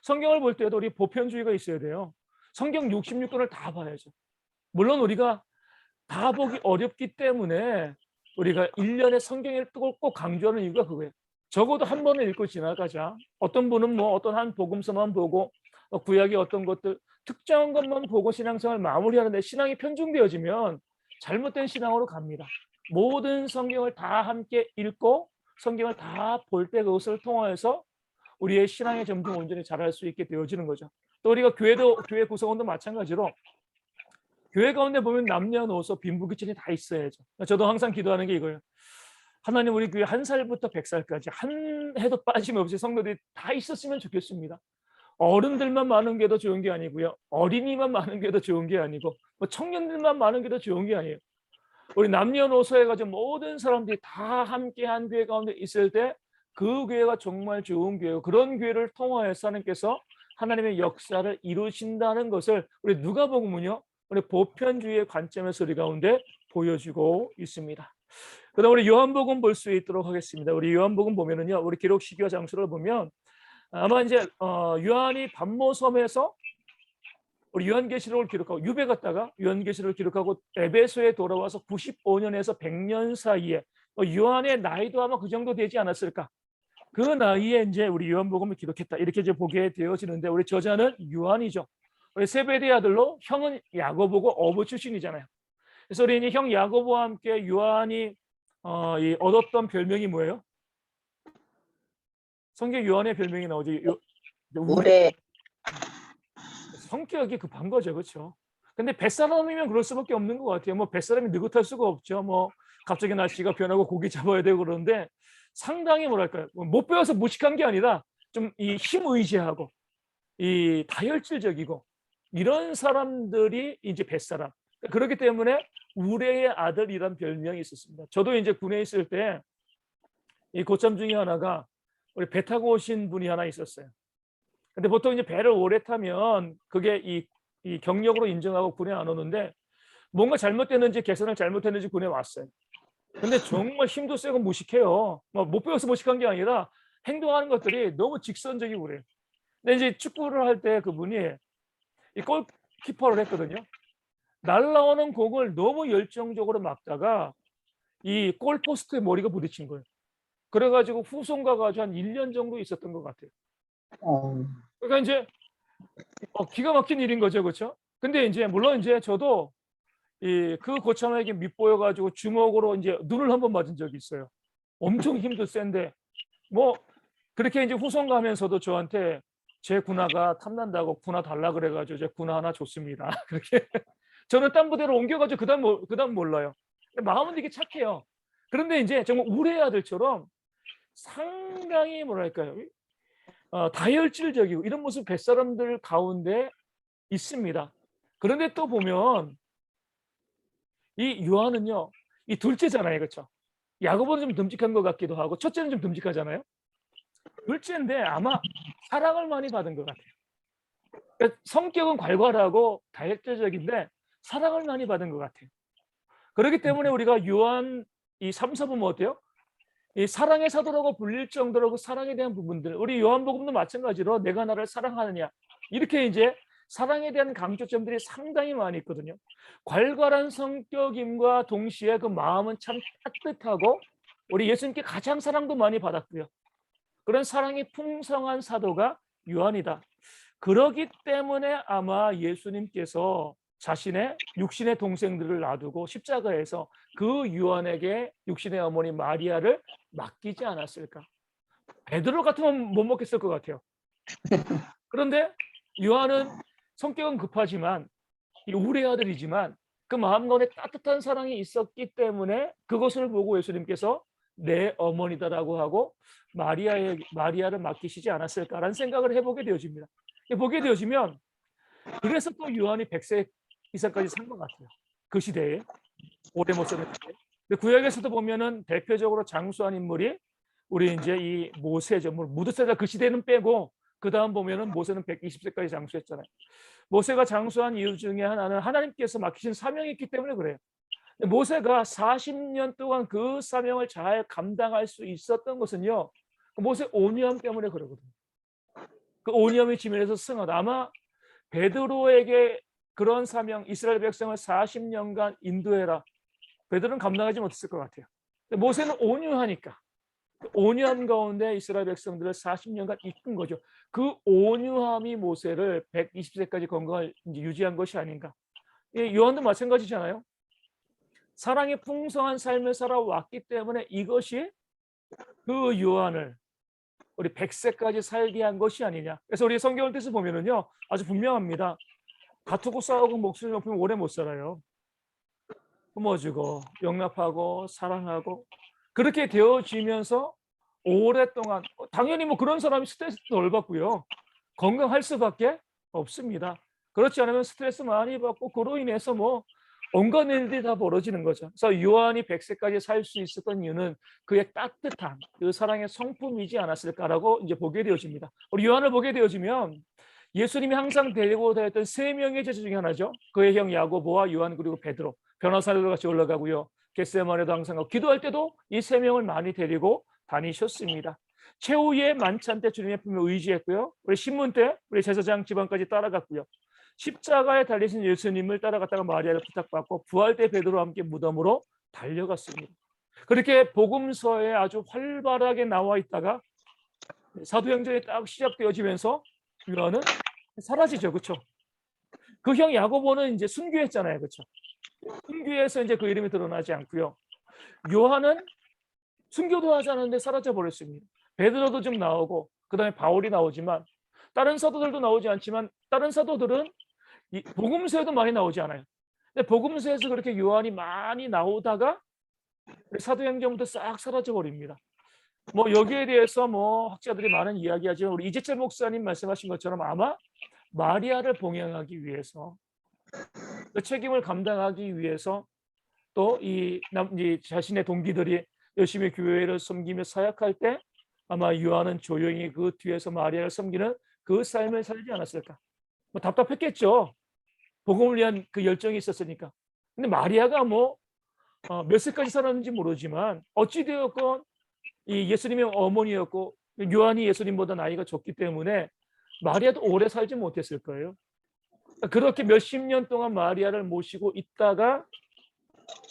성경을 볼 때도 우리 보편주의가 있어야 돼요. 성경 66권을 다 봐야죠. 물론 우리가 다 보기 어렵기 때문에 우리가 1년에 성경을 꼭 강조하는 이유가 그거예요. 적어도 한 번은 읽고 지나가자. 어떤 분은 뭐 어떤 한 복음서만 보고 구약의 어떤 것들 특정한 것만 보고 신앙생활을 마무리하는데 신앙이 편중되어지면 잘못된 신앙으로 갑니다. 모든 성경을 다 함께 읽고 성경을 다 볼 때 그것을 통하여서 우리의 신앙의 점점 온전히 자랄 수 있게 되어지는 거죠. 또 우리가 교회 구성원도 마찬가지로 교회 가운데 보면 남녀노소 빈부귀천이 다 있어야죠. 저도 항상 기도하는 게 이거예요. 하나님 우리 교회 1살부터 100살까지 한 해도 빠짐없이 성도들이 다 있었으면 좋겠습니다. 어른들만 많은 게 더 좋은 게 아니고요. 어린이만 많은 게 더 좋은 게 아니고 뭐 청년들만 많은 게 더 좋은 게 아니에요. 우리 남녀노소 해가지고 모든 사람들이 다 함께한 교회 가운데 있을 때 그 교회가 정말 좋은 교회고 그런 교회를 통하여서 하나님께서 하나님의 역사를 이루신다는 것을 우리 누가복음은요. 우리 보편주의의 관점에서 우리 가운데 보여주고 있습니다. 그다음 우리 요한복음 볼 수 있도록 하겠습니다. 우리 요한복음 보면은요. 우리 기록 시기와 장소를 보면 아마 이제 요한이 반모섬에서 우리 요한계시록을 기록하고 유배 갔다가 요한계시록을 기록하고 에베소에 돌아와서 95년에서 100년 사이에 요한의 나이도 아마 그 정도 되지 않았을까? 그 나이에 이제 우리 요한복음을 기록했다. 이렇게 이제 보게 되어지는데 우리 저자는 요한이죠. 우리 세베대 아들로 형은 야고보고 어부 출신이잖아요. 그래서 우리 형 야고보와 함께 요한이 얻었던 별명이 뭐예요? 성경 요한의 별명이 나오죠. 물에 성격이 급한 거죠, 그렇죠? 근데 뱃사람이면 그럴 수밖에 없는 것 같아요. 뭐 뱃사람이 느긋할 수가 없죠. 뭐 갑자기 날씨가 변하고 고기 잡아야 되고 그러는데 상당히 뭐랄까요? 못 배워서 무식한 게 아니라 좀 이 힘 의지하고 이 다혈질적이고 이런 사람들이 이제 뱃사람. 그렇기 때문에 우레의 아들이란 별명이 있었습니다. 저도 이제 군에 있을 때 이 고참 중에 하나가 우리 배 타고 오신 분이 하나 있었어요. 근데 보통 이제 배를 오래 타면 그게 이 경력으로 인정하고 군에 안 오는데 뭔가 잘못됐는지 계산을 잘못했는지 군에 왔어요. 근데 정말 힘도 세고 무식해요. 못 배워서 무식한 게 아니라 행동하는 것들이 너무 직선적이고 그래요. 근데 이제 축구를 할 때 그분이 이 골키퍼를 했거든요. 날라오는 공을 너무 열정적으로 막다가 이 골포스트에 머리가 부딪힌 거예요. 그래가지고 후손가 가지고 한 1년 정도 있었던 것 같아요. 어, 그러니까 이제 기가 막힌 일인 거죠, 그렇죠? 근데 이제 물론 이제 저도 그 고참에게 밑보여 가지고 주먹으로 이제 눈을 한번 맞은 적이 있어요. 엄청 힘도 센데 뭐 그렇게 이제 후손 가면서도 저한테 제 군화가 탐난다고 군화 달라 그래 가지고 제 군화 하나 줬습니다. 그렇게 저는 딴 부대로 옮겨 가지고 그다음 몰라요. 마음은 되게 착해요. 그런데 이제 정말 우리 아들처럼 상당히 뭐랄까요? 다혈질적이고 이런 모습 뱃사람들 가운데 있습니다. 그런데 또 보면 이 요한은요, 이 둘째잖아요, 그렇죠? 야고보는 좀 듬직한 것 같기도 하고 첫째는 좀 듬직하잖아요. 둘째인데 아마 사랑을 많이 받은 것 같아요. 그러니까 성격은 괄괄하고 다혈질적인데 사랑을 많이 받은 것 같아요. 그렇기 때문에 우리가 요한 이 3, 4보면 어때요? 이 사랑의 사도라고 불릴 정도로 그 사랑에 대한 부분들 우리 요한복음도 마찬가지로 내가 나를 사랑하느냐 이렇게 이제 사랑에 대한 강조점들이 상당히 많이 있거든요. 괄괄한 성격임과 동시에 그 마음은 참 따뜻하고 우리 예수님께 가장 사랑도 많이 받았고요. 그런 사랑이 풍성한 사도가 요한이다. 그러기 때문에 아마 예수님께서 자신의 육신의 동생들을 놔두고 십자가에서 그 요한에게 육신의 어머니 마리아를 맡기지 않았을까. 베드로 같으면 못 먹겠을 것 같아요. 그런데 요한은 성격은 급하지만 우리 아들이지만 그 마음 가운데 따뜻한 사랑이 있었기 때문에 그것을 보고 예수님께서 내 어머니다라고 하고 마리아를 맡기시지 않았을까라는 생각을 해보게 되어집니다. 보게 되어지면 그래서 또 요한이 100세 이상까지 산 것 같아요. 그 시대에 오래 못 사는 시대에. 구약에서도 보면은 대표적으로 장수한 인물이 우리 이제 이 모세죠. 무드세다 그 시대는 빼고 그 다음 보면은 모세는 120세까지 장수했잖아요. 모세가 장수한 이유 중에 하나는 하나님께서 맡기신 사명이 있기 때문에 그래요. 모세가 40년 동안 그 사명을 잘 감당할 수 있었던 것은요. 모세 온유함 때문에 그러거든요. 그 온유함이 지면에서 승하다. 아마 베드로에게 그런 사명, 이스라엘 백성을 40년간 인도해라. 베드로는 감당하지 못했을 것 같아요. 모세는 온유하니까. 그 온유함 가운데 이스라엘 백성들을 40년간 이끈 거죠. 그 온유함이 모세를 120세까지 건강을 유지한 것이 아닌가. 요한도 마찬가지잖아요. 사랑의 풍성한 삶을 살아왔기 때문에 이것이 그 요한을 우리 100세까지 살게 한 것이 아니냐. 그래서 우리 성경을 뜻을 보면은요, 아주 분명합니다. 다투고 싸우고 목소리 높이면 오래 못 살아요. 품어주고 용납하고 사랑하고 그렇게 되어지면서 오랫동안 당연히 뭐 그런 사람이 스트레스도 덜 받고요. 건강할 수밖에 없습니다. 그렇지 않으면 스트레스 많이 받고 그로 인해서 뭐 온갖 일들이 다 벌어지는 거죠. 그래서 요한이 100세까지 살 수 있었던 이유는 그의 따뜻한 그 사랑의 성품이지 않았을까라고 이제 보게 되어집니다. 우리 요한을 보게 되어지면 예수님이 항상 데리고 다녔던 세 명의 제자 중에 하나죠. 그의 형 야고보와 요한 그리고 베드로. 변호사들과 같이 올라가고요. 겟세마네도 항상 가고 기도할 때도 이 세 명을 많이 데리고 다니셨습니다. 최후의 만찬 때 주님의 품에 의지했고요. 우리 신문 때 우리 제사장 집안까지 따라갔고요. 십자가에 달리신 예수님을 따라갔다가 마리아를 부탁받고 부활 때 베드로와 함께 무덤으로 달려갔습니다. 그렇게 복음서에 아주 활발하게 나와 있다가 사도행전이 딱 시작되어지면서 요한은 사라지죠. 그렇죠? 그 형 야고보는 이제 순교했잖아요. 그렇죠? 순교해서 이제 그 이름이 드러나지 않고요. 요한은 순교도 하지 않았는데 사라져 버렸습니다. 베드로도 좀 나오고 그다음에 바울이 나오지만 다른 사도들도 나오지 않지만 다른 사도들은 이 복음서에도 많이 나오지 않아요. 근데 복음서에서 그렇게 요한이 많이 나오다가 사도행전부터 싹 사라져 버립니다. 뭐 여기에 대해서 뭐 학자들이 많은 이야기하지만 우리 이재철 목사님 말씀하신 것처럼 아마 마리아를 봉양하기 위해서 그 책임을 감당하기 위해서 또 이 자신의 동기들이 열심히 교회를 섬기며 사역할 때 아마 요한은 조용히 그 뒤에서 마리아를 섬기는 그 삶을 살지 않았을까. 뭐 답답했겠죠. 복음을 위한 그 열정이 있었으니까. 근데 마리아가 뭐 몇 세까지 살았는지 모르지만 어찌 되었건 이 예수님의 어머니였고 요한이 예수님보다 나이가 적기 때문에 마리아도 오래 살지 못했을 거예요. 그렇게 몇십 년 동안 마리아를 모시고 있다가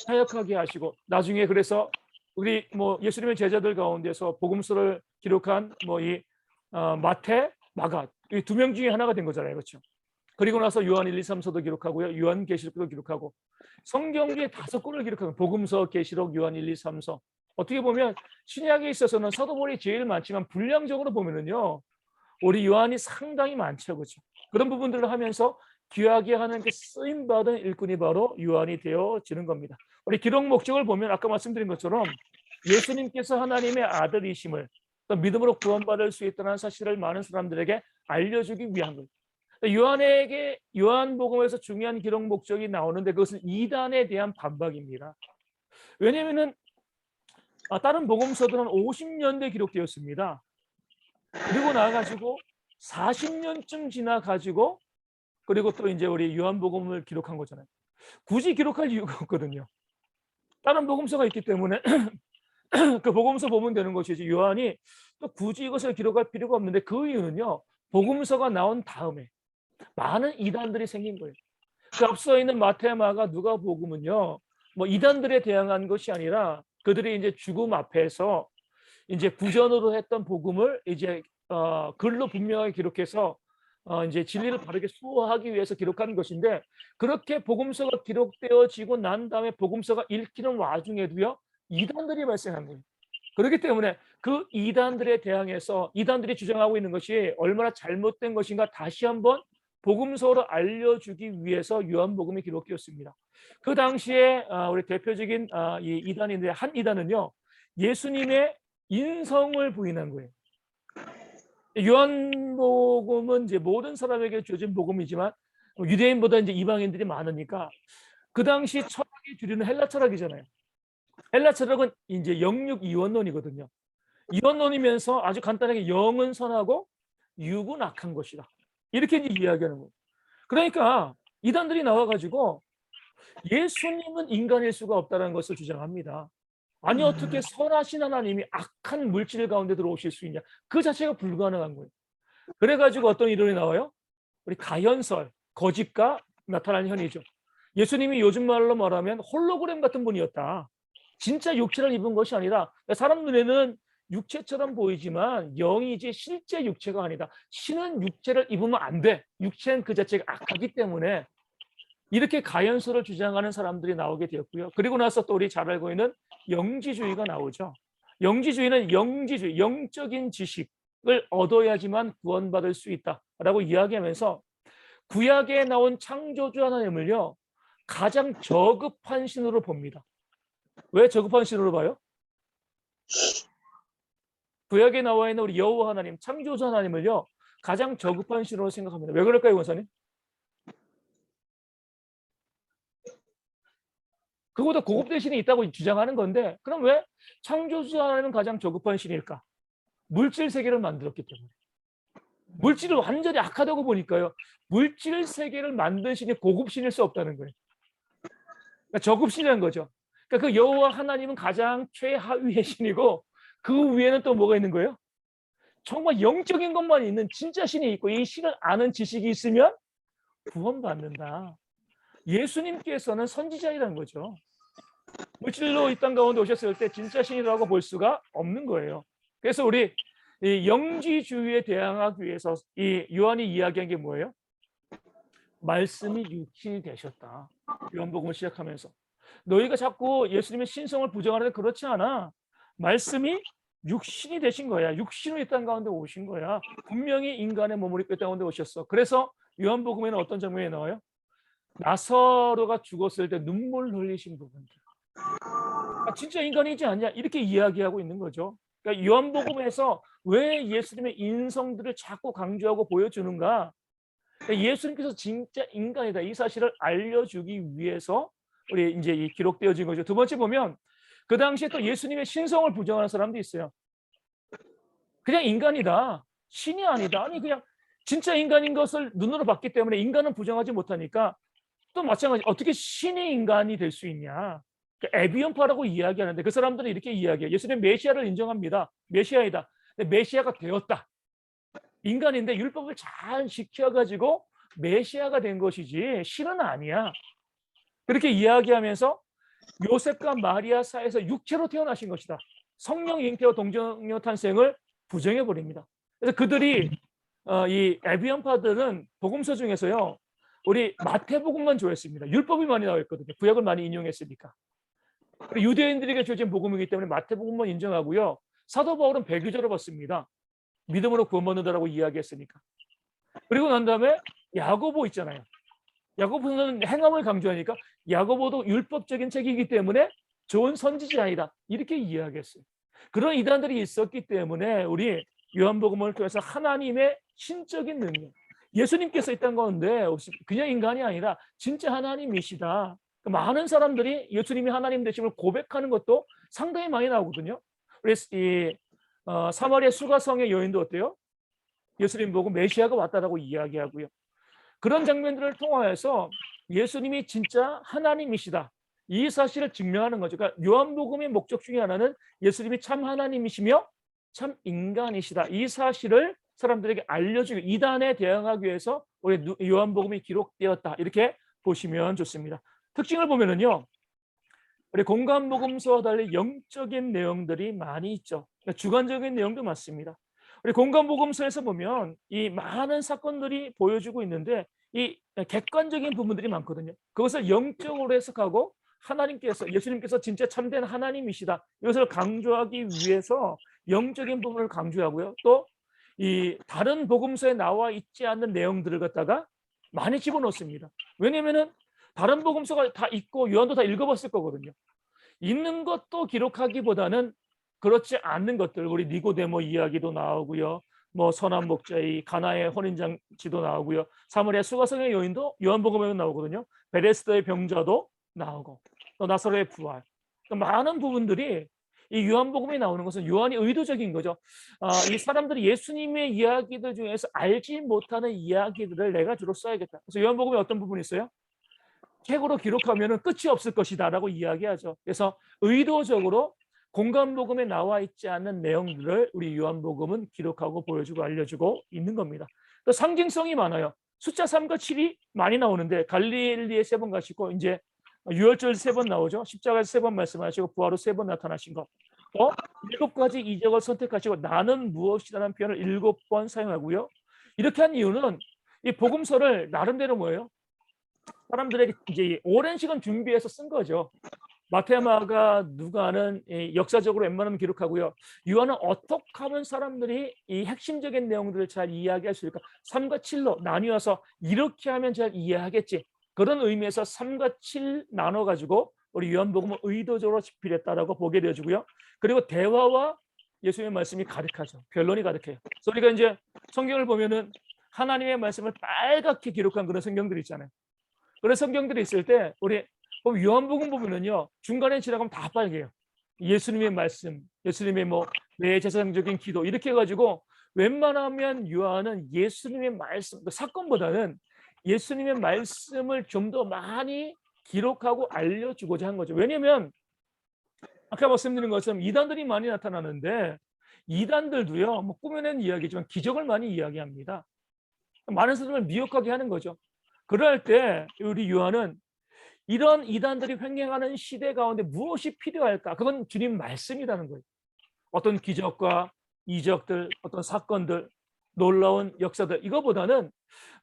사역하게 하시고 나중에 그래서 우리 뭐 예수님의 제자들 가운데서 복음서를 기록한 뭐 이 마태, 마가 이 두 명 중에 하나가 된 거잖아요. 그렇죠? 그리고 나서 요한 1, 2, 3서도 기록하고요. 요한계시록도 기록하고 성경 중에 5권을 기록하고 복음서, 계시록, 요한 1, 2, 3서 어떻게 보면 신약에 있어서는 사도벌이 제일 많지만 분량적으로 보면은요. 우리 요한이 상당히 많죠. 그렇죠? 그런 부분들을 하면서 귀하게 하는 게 쓰임받은 일꾼이 바로 요한이 되어지는 겁니다. 우리 기록 목적을 보면 아까 말씀드린 것처럼 예수님께서 하나님의 아들이심을 또 믿음으로 구원받을 수 있다는 사실을 많은 사람들에게 알려주기 위한 거예요. 요한에게 요한복음에서 중요한 기록 목적이 나오는데 그것은 이단에 대한 반박입니다. 왜냐하면 다른 복음서들은 50년대 기록되었습니다. 그리고 나가지고 40년쯤 지나가지고 그리고 또 이제 우리 요한복음을 기록한 거잖아요. 굳이 기록할 이유가 없거든요. 다른 복음서가 있기 때문에 그 복음서 보면 되는 것이지 요한이 또 굳이 이것을 기록할 필요가 없는데 그 이유는요. 복음서가 나온 다음에 많은 이단들이 생긴 거예요. 그 앞서 있는 마태, 마가, 누가복음은요, 뭐 이단들에 대항한 것이 아니라 그들이 이제 죽음 앞에서 이제 구전으로 했던 복음을 이제 글로 분명하게 기록해서 이제 진리를 바르게 수호하기 위해서 기록하는 것인데, 그렇게 복음서가 기록되어지고 난 다음에 복음서가 읽히는 와중에도요, 이단들이 발생한 거예요. 그렇기 때문에 그 이단들에 대항해서 이단들이 주장하고 있는 것이 얼마나 잘못된 것인가 다시 한번 복음서로 알려주기 위해서 요한복음이 기록되었습니다. 그 당시에 우리 대표적인 이 이단인데, 한 이단은요, 예수님의 인성을 부인한 거예요. 요한복음은 이제 모든 사람에게 주어진 복음이지만 유대인보다 이제 이방인들이 많으니까 그 당시 철학의 주류는 헬라 철학이잖아요. 헬라 철학은 이제 영육 이원론이거든요. 이원론이면서 아주 간단하게 영은 선하고 육은 악한 것이다, 이렇게 이제 이야기하는 거예요. 그러니까 이단들이 나와가지고 예수님은 인간일 수가 없다는 것을 주장합니다. 아니 어떻게 선하신 하나님이 악한 물질 가운데 들어오실 수 있냐, 그 자체가 불가능한 거예요. 그래가지고 어떤 이론이 나와요? 우리 가현설, 거짓과 나타나는 현이죠. 예수님이 요즘 말로 말하면 홀로그램 같은 분이었다. 진짜 육체를 입은 것이 아니라, 사람 눈에는 육체처럼 보이지만 영이지 실제 육체가 아니다. 신은 육체를 입으면 안 돼. 육체는 그 자체가 악하기 때문에, 이렇게 가연설을 주장하는 사람들이 나오게 되었고요. 그리고 나서 또 우리 잘 알고 있는 영지주의가 나오죠. 영지주의는 영지주의, 영적인 지식을 얻어야지만 구원받을 수 있다라고 이야기하면서 구약에 나온 창조주 하나님을요, 가장 저급한 신으로 봅니다. 왜 저급한 신으로 봐요? 구약에 나와 있는 우리 여호와 하나님, 창조주 하나님을요, 가장 저급한 신으로 생각합니다. 왜 그럴까요, 원사님? 그보다 고급된 신이 있다고 주장하는 건데, 그럼 왜 창조주 하나님은 가장 저급한 신일까? 물질 세계를 만들었기 때문에. 물질을 완전히 악하다고 보니까요, 물질 세계를 만든 신이 고급 신일 수 없다는 거예요. 그러니까 저급 신이라는 거죠. 그러니까 그 여호와 하나님은 가장 최하위의 신이고, 그 위에는 또 뭐가 있는 거예요? 정말 영적인 것만 있는 진짜 신이 있고, 이 신을 아는 지식이 있으면 구원받는다. 예수님께서는 선지자이라는 거죠. 물질로 이 땅 가운데 오셨을 때 진짜 신이라고 볼 수가 없는 거예요. 그래서 우리 이 영지주의에 대항하기 위해서 이 요한이 이야기한 게 뭐예요? 말씀이 육신이 되셨다. 요한복음을 시작하면서 너희가 자꾸 예수님의 신성을 부정하는데 그렇지 않아. 말씀이 육신이 되신 거야. 육신으로 이 땅 가운데 오신 거야. 분명히 인간의 몸을 입고 이 땅 가운데 오셨어. 그래서 요한복음에는 어떤 장면이 나와요? 나사로가 죽었을 때 눈물 흘리신 부분들. 진짜 인간이지 않냐, 이렇게 이야기하고 있는 거죠. 그러니까 요한복음에서 왜 예수님의 인성들을 자꾸 강조하고 보여주는가? 그러니까 예수님께서 진짜 인간이다, 이 사실을 알려주기 위해서 우리 이제 이 기록되어진 거죠. 두 번째 보면 그 당시에 또 예수님의 신성을 부정하는 사람도 있어요. 그냥 인간이다, 신이 아니다. 아니 그냥 진짜 인간인 것을 눈으로 봤기 때문에 인간은 부정하지 못하니까, 또 마찬가지 어떻게 신이 인간이 될 수 있냐, 에비온파라고 이야기하는데 그 사람들은 이렇게 이야기해요. 예수님 메시아를 인정합니다. 메시아이다. 근데 메시아가 되었다. 인간인데 율법을 잘 지켜가지고 메시아가 된 것이지 신은 아니야. 그렇게 이야기하면서 요셉과 마리아 사이에서 육체로 태어나신 것이다. 성령 잉태와 동정녀 탄생을 부정해 버립니다. 그래서 그들이 이 에비온파들은 복음서 중에서요, 우리 마태복음만 좋아했습니다. 율법이 많이 나와 있거든요. 구약을 많이 인용했으니까. 유대인들에게 주어진 복음이기 때문에 마태복음만 인정하고요, 사도 바울은 배교자로 봤습니다. 믿음으로 구원받는다라고 이야기했으니까. 그리고 난 다음에 야고보 있잖아요. 야고보는 행함을 강조하니까 야고보도 율법적인 책이기 때문에 좋은 선지자이다, 이렇게 이야기했어요. 그런 이단들이 있었기 때문에 우리 요한복음을 통해서 하나님의 신적인 능력, 예수님께서 있던 가운데 그냥 인간이 아니라 진짜 하나님이시다. 많은 사람들이 예수님이 하나님 되심을 고백하는 것도 상당히 많이 나오거든요. 그래서 이 사마리아 수가성의 여인도 어때요? 예수님 보고 메시아가 왔다라고 이야기하고요. 그런 장면들을 통하여서 예수님이 진짜 하나님이시다, 이 사실을 증명하는 거죠. 그러니까 요한복음의 목적 중에 하나는 예수님이 참 하나님이시며 참 인간이시다, 이 사실을 사람들에게 알려주기, 이단에 대응하기 위해서 우리 요한복음이 기록되었다, 이렇게 보시면 좋습니다. 특징을 보면은요, 우리 공간복음서와 달리 영적인 내용들이 많이 있죠. 그러니까 주관적인 내용도 많습니다. 우리 공간복음서에서 보면 이 많은 사건들이 보여주고 있는데 이 객관적인 부분들이 많거든요. 그것을 영적으로 해석하고 하나님께서, 예수님께서 진짜 참된 하나님이시다, 이것을 강조하기 위해서 영적인 부분을 강조하고요. 또 이 다른 복음서에 나와 있지 않는 내용들을 갖다가 많이 집어넣습니다. 왜냐면은 다른 복음서가 다 있고 요한도 다 읽어봤을 거거든요. 있는 것도 기록하기보다는 그렇지 않는 것들, 우리 니고데모 이야기도 나오고요. 뭐 선한 목자의 가나의 혼인잔치도 나오고요. 사마리아 수가성의 여인도 요한복음에 나오거든요. 베데스다의 병자도 나오고, 또 나사로의 부활. 많은 부분들이 이 요한복음에 나오는 것은 요한이 의도적인 거죠. 이 사람들이 예수님의 이야기들 중에서 알지 못하는 이야기들을 내가 주로 써야겠다. 그래서 요한복음에 어떤 부분이 있어요? 책으로 기록하면 끝이 없을 것이다라고 이야기하죠. 그래서 의도적으로 공간복음에 나와 있지 않는 내용들을 우리 요한복음은 기록하고 보여주고 알려주고 있는 겁니다. 또 상징성이 많아요. 숫자 3과 7이 많이 나오는데 갈릴리에 3번 가시고 이제 유월절 3번 나오죠. 십자가에서 3번 말씀하시고 부활로 3번 나타나신 것. 또 7가지 이적을 선택하시고 나는 무엇이라는 표현을 7번 사용하고요. 이렇게 한 이유는 이 복음서를 나름대로 뭐예요? 사람들에게 이제 오랜 시간 준비해서 쓴 거죠. 마테마가 누가는 역사적으로 웬만하면 기록하고요. 요한은 어떻게 하면 사람들이 이 핵심적인 내용들을 잘 이해하게 할 수 있을까? 3과 7로 나뉘어서 이렇게 하면 잘 이해하겠지. 그런 의미에서 3과 7 나눠가지고 우리 요한복음을 의도적으로 집필했다라고 보게 되어지고요. 그리고 대화와 예수님의 말씀이 가득하죠. 변론이 가득해요. 그래서 우리가 이제 성경을 보면은 하나님의 말씀을 빨갛게 기록한 그런 성경들이 있잖아요. 그런 성경들이 있을 때 우리 요한복음 보면은요, 중간에 지나가면 다 빨개요. 예수님의 말씀, 예수님의 뭐 대제사장적인 기도, 이렇게 해가지고 웬만하면 요한은 예수님의 말씀, 그 사건보다는 예수님의 말씀을 좀 더 많이 기록하고 알려주고자 한 거죠. 왜냐하면 아까 말씀드린 것처럼 이단들이 많이 나타나는데 이단들도요, 뭐 꾸며낸 이야기지만 기적을 많이 이야기합니다. 많은 사람을 미혹하게 하는 거죠. 그럴 때 우리 요한은 이런 이단들이 횡행하는 시대 가운데 무엇이 필요할까? 그건 주님 말씀이라는 거예요. 어떤 기적과 이적들, 어떤 사건들, 놀라운 역사들, 이거보다는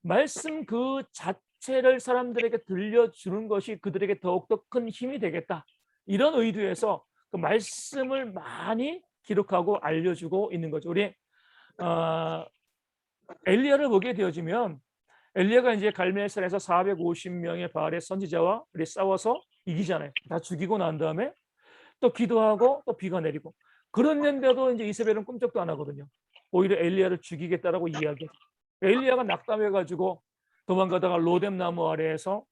말씀 그 자체를 사람들에게 들려주는 것이 그들에게 더욱더 큰 힘이 되겠다. 이런 의도에서 그 말씀을 많이 기록하고 알려주고 있는 거죠. 우리 엘리야를 보게 되어지면 엘리야가 이제 갈멜산에서 450명의 바알의 선지자와 우리 싸워서 이기잖아요. 다 죽이고 난 다음에 또 기도하고 또 비가 내리고, 그런데도 이제 이세벨은 꿈쩍도 안 하거든요. 오히려 엘리야를 죽이겠다라고 이야기해요. 엘리야가 낙담해가지고 도망가다가 로뎀 나무 아래에서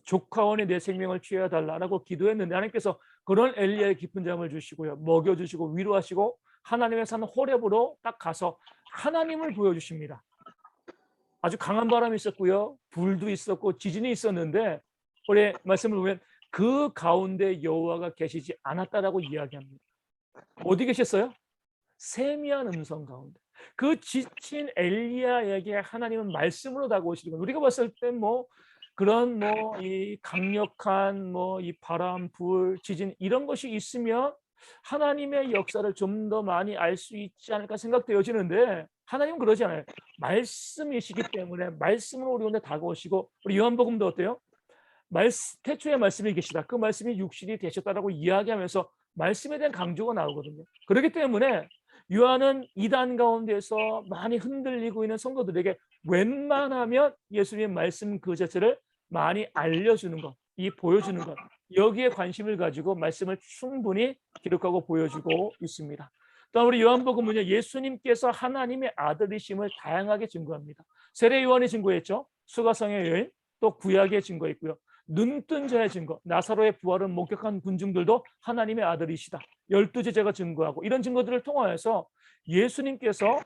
조카원이 내 생명을 취하여 달라라고 기도했는데 하나님께서 그런 엘리야의 깊은 잠을 주시고요, 먹여주시고 위로하시고 하나님의 산 호렙으로 딱 가서 하나님을 보여주십니다. 아주 강한 바람이 있었고요, 불도 있었고 지진이 있었는데 우리 말씀을 보면 그 가운데 여호와가 계시지 않았다라고 이야기합니다. 어디 계셨어요? 세미한 음성 가운데. 그 지친 엘리야에게 하나님은 말씀으로 다가오시는 거예요. 우리가 봤을 때 뭐 그런 뭐 이 강력한 뭐 이 바람, 불, 지진 이런 것이 있으면 하나님의 역사를 좀 더 많이 알 수 있지 않을까 생각되어지는데 하나님은 그러지 않아요. 말씀이시기 때문에 말씀으로 우리 가운데 다가오시고, 우리 요한복음도 어때요? 태초에 말씀이 계시다. 그 말씀이 육신이 되셨다라고 이야기하면서 말씀에 대한 강조가 나오거든요. 그렇기 때문에 요한은 이단 가운데서 많이 흔들리고 있는 성도들에게 웬만하면 예수님의 말씀 그 자체를 많이 알려주는 것, 이 보여주는 것, 여기에 관심을 가지고 말씀을 충분히 기록하고 보여주고 있습니다. 또 우리 요한복음은요, 예수님께서 하나님의 아들이심을 다양하게 증거합니다. 세례 요한이 증거했죠. 수가성의 여인, 또 구약의 증거있고요. 눈뜬 자의 증거, 나사로의 부활을 목격한 군중들도 하나님의 아들이시다. 12제자가 증거하고, 이런 증거들을 통하여서 예수님께서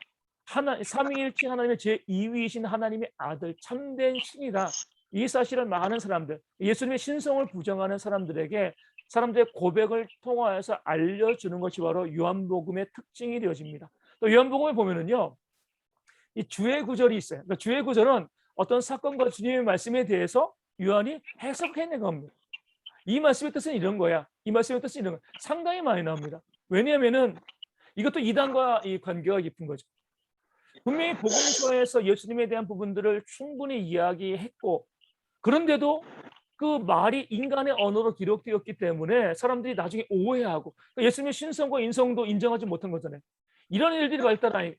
삼위일체 하나님의 제2위이신 하나님의 아들, 참된 신이다, 이 사실을 많은 사람들, 예수님의 신성을 부정하는 사람들에게 사람들의 고백을 통하여서 알려주는 것이 바로 요한복음의 특징이 되어집니다. 또 요한복음에 보면은요, 이 주의 구절이 있어요. 그러니까 주의 구절은 어떤 사건과 주님의 말씀에 대해서 요한이 해석해낸 겁니다. 이 말씀의 뜻은 이런 거야. 이 말씀의 뜻은 이런 거야. 상당히 많이 나옵니다. 왜냐하면은 이것도 이단과 이 관계가 깊은 거죠. 분명히 복음서에서 예수님에 대한 부분들을 충분히 이야기했고, 그런데도 그 말이 인간의 언어로 기록되었기 때문에 사람들이 나중에 오해하고, 그러니까 예수님의 신성과 인성도 인정하지 못한 거잖아요. 이런 일들이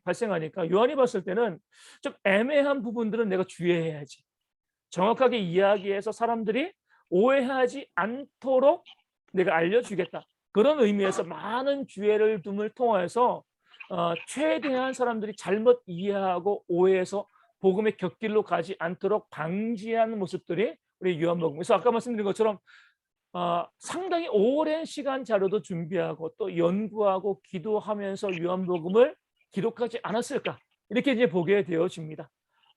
발생하니까 요한이 봤을 때는 좀 애매한 부분들은 내가 주의해야지. 정확하게 이야기해서 사람들이 오해하지 않도록 내가 알려주겠다. 그런 의미에서 많은 주의를 둠을 통해서 최대한 사람들이 잘못 이해하고 오해해서 복음의 곁길로 가지 않도록 방지하는 모습들이 우리 요한복음에서 아까 말씀드린 것처럼 상당히 오랜 시간 자료도 준비하고 또 연구하고 기도하면서 요한복음을 기록하지 않았을까, 이렇게 이제 보게 되어집니다.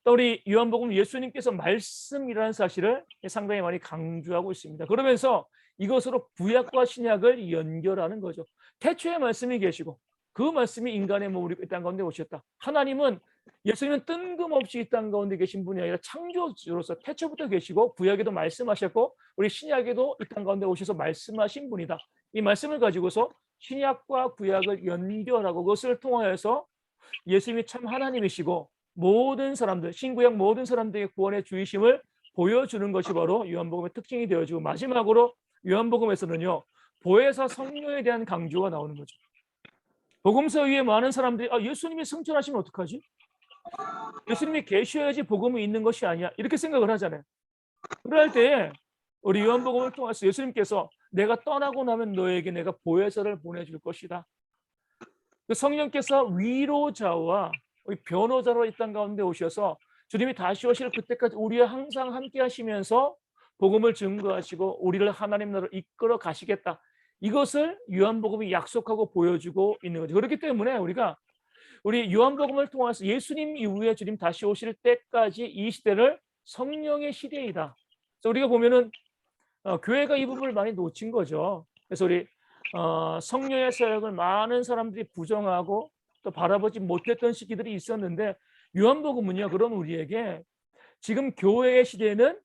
또 우리 요한복음 예수님께서 말씀이라는 사실을 상당히 많이 강조하고 있습니다. 그러면서 이것으로 구약과 신약을 연결하는 거죠. 태초에 말씀이 계시고 그 말씀이 인간의 몸으로 이 땅 가운데 오셨다. 하나님은, 예수님은 뜬금없이 이 땅 가운데 계신 분이 아니라 창조주로서 태초부터 계시고 구약에도 말씀하셨고 우리 신약에도 이 땅 가운데 오셔서 말씀하신 분이다. 이 말씀을 가지고서 신약과 구약을 연결하고 그것을 통하여서 예수님이 참 하나님이시고 모든 사람들, 신구약 모든 사람들에게 구원의 주이심을 보여주는 것이 바로 요한복음의 특징이 되어지고, 마지막으로 요한복음에서는요, 보혜사 성령에 대한 강조가 나오는 거죠. 복음서 위에 많은 사람들이 예수님이 승천하시면 어떡하지? 예수님이 계셔야지 복음이 있는 것이 아니야, 이렇게 생각을 하잖아요. 그럴 때 우리 요한복음을 통해서 예수님께서 내가 떠나고 나면 너에게 내가 보혜사를 보내줄 것이다. 그 성령께서 위로자와 변호자로 이 땅 가운데 오셔서 주님이 다시 오실 그때까지 우리와 항상 함께 하시면서 복음을 증거하시고 우리를 하나님 나라로 이끌어 가시겠다. 이것을 요한복음이 약속하고 보여주고 있는 거죠. 그렇기 때문에 우리 요한복음을 통해서 예수님 이후에 주님 다시 오실 때까지 이 시대를 성령의 시대이다. 그래서 우리가 보면은 교회가 이 부분을 많이 놓친 거죠. 그래서 우리 성령의 사역을 많은 사람들이 부정하고 또 바라보지 못했던 시기들이 있었는데, 요한복음은요, 그런 우리에게 지금 교회의 시대는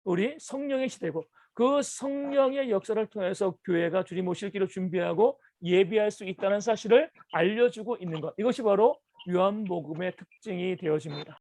우리 성령의 시대고 그 성령의 역사를 통해서 교회가 주님 오실 길을 준비하고 예비할 수 있다는 사실을 알려주고 있는 것, 이것이 바로 요한복음의 특징이 되어집니다.